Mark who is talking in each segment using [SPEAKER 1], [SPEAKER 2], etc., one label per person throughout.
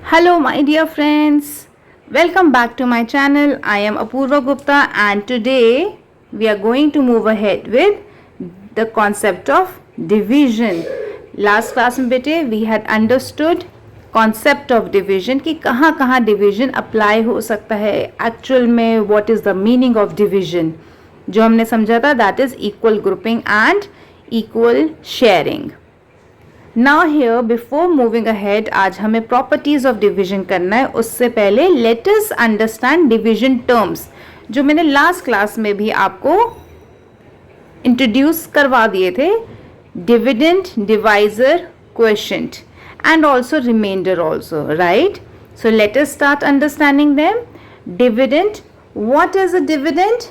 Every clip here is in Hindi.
[SPEAKER 1] Hello, my dear friends. Welcome back to my channel. I am Apurva Gupta, and today we are going to move ahead with the concept of division. Last class में बेटे we had understood concept of division कि कहाँ कहाँ division apply हो सकता है actual में, what is the meaning of division. जो हमने समझा था that is equal grouping and equal sharing. Now here before moving ahead आज हमें properties of division करना है. उससे पहले let us understand division terms जो मैंने last class में भी आपको introduce करवा दिए थे. Dividend, divisor, quotient and also remainder also, right? So let us start understanding them. Dividend, what is a dividend?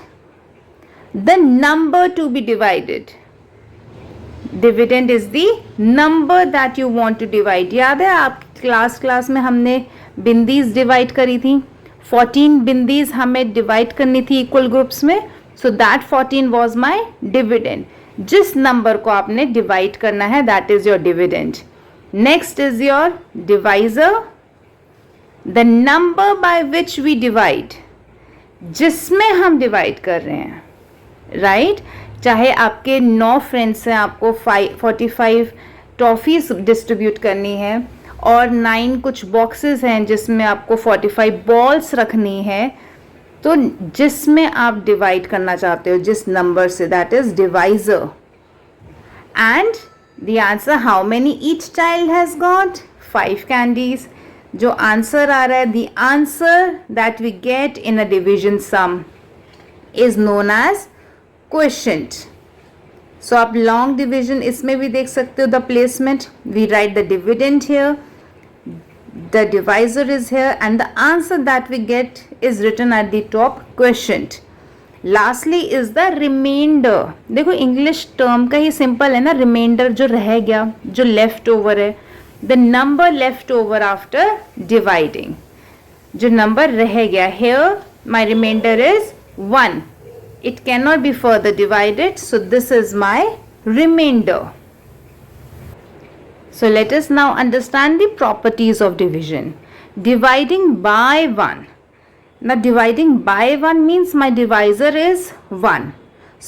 [SPEAKER 1] The number to be divided. Dividend is the number that you want to divide. याद है आप क्लास में हमने बिंदीज डिवाइड करी थी. 14 बिंदीज हमें डिवाइड करनी थी इक्वल ग्रुप्स में. So that 14 was my dividend. जिस नंबर को आपने डिवाइड करना है that is your dividend. Next is your divisor, the number by which we divide, जिसमें हम डिवाइड कर रहे हैं, राइट? चाहे आपके 9 फ्रेंड्स हैं, आपको 45 टॉफ़ीज़ डिस्ट्रीब्यूट करनी है और 9 कुछ बॉक्सेस हैं जिसमें आपको 45 बॉल्स रखनी है. तो जिसमें आप डिवाइड करना चाहते हो जिस नंबर से, that is divisor. And the answer, how many each child has got 5 candies. जो आंसर आ रहा है, the answer that we get in a division sum is known as quotient. So आप लॉन्ग डिविजन इसमें भी देख सकते हो. The placement, we write the dividend here, the divisor is here and the answer that we get is written at the top, quotient. Lastly is the remainder. देखो इंग्लिश टर्म का ही सिंपल है ना, रिमाइंडर जो रह गया, जो लेफ्ट ओवर है, the number left over after dividing, जो नंबर रह गया. Here my remainder is 1. It cannot be further divided, so this is my remainder. So let us now understand the properties of division. Dividing by 1. Now dividing by 1 means my divisor is 1.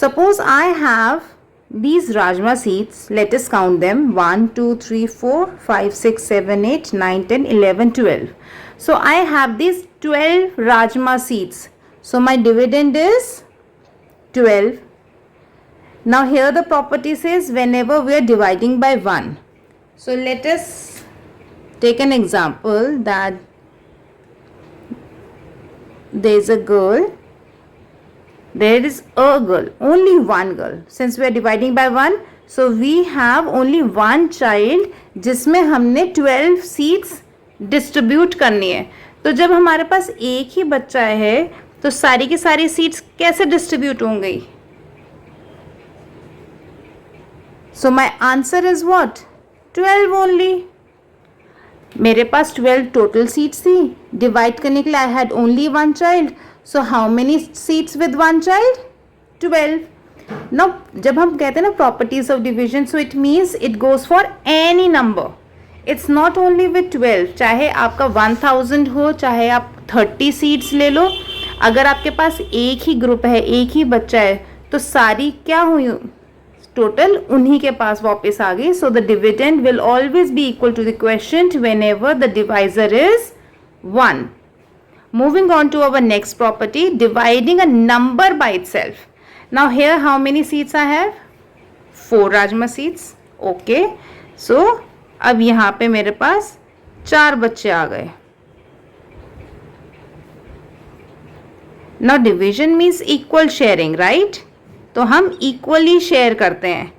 [SPEAKER 1] Suppose I have these Rajma seeds. Let us count them. 1, 2, 3, 4, 5, 6, 7, 8, 9, 10, 11, 12. So I have these 12 Rajma seeds. So my dividend is 12. Now here the property says whenever we are dividing by 1. So let us take an example that there is a girl. There is a girl, only one girl. Since we are dividing by 1, so we have only one child जिसमें हमने 12 seats distribute करनी है. तो जब हमारे पास एक ही बच्चा है तो सारी की सारी सीट्स कैसे डिस्ट्रीब्यूट होंगी? So my answer is what? 12 only. मेरे पास 12 टोटल सीट्स थी. डिवाइड करने के लिए I had only one child. So how many seats with one child? 12. Now जब हम कहते हैं ना properties of division, so it means it goes for any number. It's not only with 12. चाहे आपका 1000 हो, चाहे आप 30 सीट्स ले लो, अगर आपके पास एक ही ग्रुप है, एक ही बच्चा है, तो सारी क्या हुई? टोटल उन्हीं के पास वापस आ गई. So the dividend will always be equal to the quotient whenever the divisor is 1. Moving on to our next property, dividing a number by itself. Now here how many seats I have? 4 राजमा सीट्स. ओके, सो अब यहाँ पे मेरे पास 4 बच्चे आ गए. Now division means equal sharing, right? तो हम इक्वली शेयर करते हैं.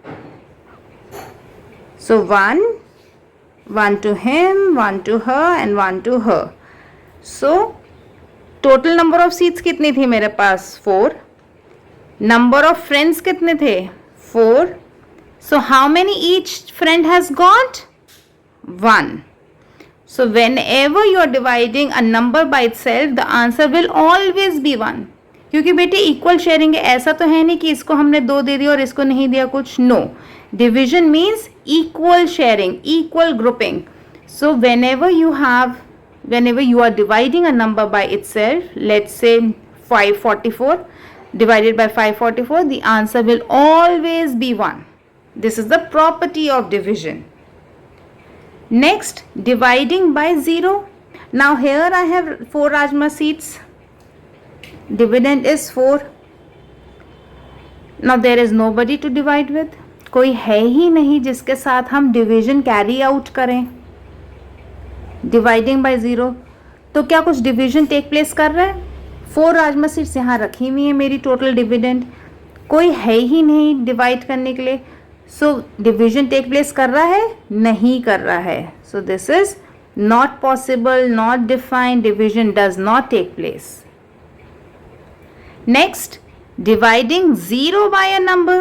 [SPEAKER 1] So 1 to him, 1 to her and 1 to her. So total number of seats कितनी थी मेरे पास? 4. नंबर ऑफ फ्रेंड्स कितने थे? 4. सो how many each friend has got? 1. So whenever you are dividing a number by itself, the answer will always be 1. क्योंकि बेटे इक्वल शेयरिंग है. ऐसा तो है नहीं कि इसको हमने 2 दे दिया और इसको नहीं दिया कुछ. No, division means equal sharing, equal grouping. So whenever you have whenever you are dividing a number by itself, let's say 544 divided by 544, the answer will always be 1. This is the property of division. Next, dividing by 0. Now here I have 4 Rajma seeds. Dividend is 4. Now there is nobody to divide with. कोई है ही नहीं जिसके साथ हम डिवीजन कैरी आउट करें. डिवाइडिंग बाय 0, तो क्या कुछ डिवीजन टेक प्लेस कर रहा है? 4 राजमा सीड्स यहाँ रखी हुई है मेरी टोटल डिविडेंड, कोई है ही नहीं डिवाइड करने के लिए. सो डिवीजन टेक प्लेस कर रहा है? नहीं कर रहा है. So this is not possible, not defined, division does not take place. Next, dividing 0 by a number.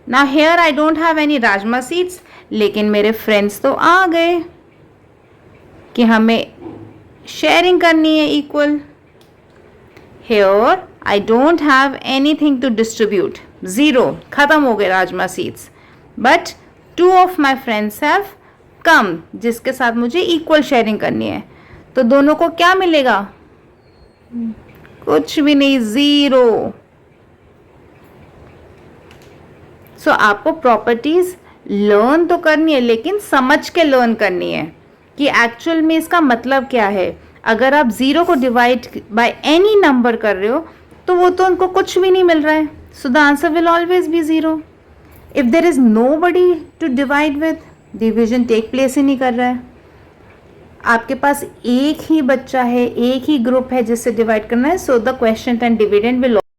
[SPEAKER 1] Now here I don't have any rajma seeds, लेकिन मेरे फ्रेंड्स तो आ गए कि हमें शेयरिंग करनी है equal. Here I don't have anything to distribute. 0, खत्म हो गए rajma seeds. But 2 of my friends have come, जिसके साथ मुझे इक्वल शेयरिंग करनी है. तो दोनों को क्या मिलेगा? कुछ भी नहीं, 0. सो आपको प्रॉपर्टीज लर्न तो करनी है, लेकिन समझ के लर्न करनी है कि एक्चुअल में इसका मतलब क्या है. अगर आप 0 को डिवाइड बाय एनी नंबर कर रहे हो तो वो तो उनको कुछ भी नहीं मिल रहा है. So the answer will always be 0. If there is nobody to divide with, division take place ही नहीं कर रहा है. आपके पास एक ही बच्चा है, एक ही ग्रुप है जिससे डिवाइड करना है. So the question and dividend will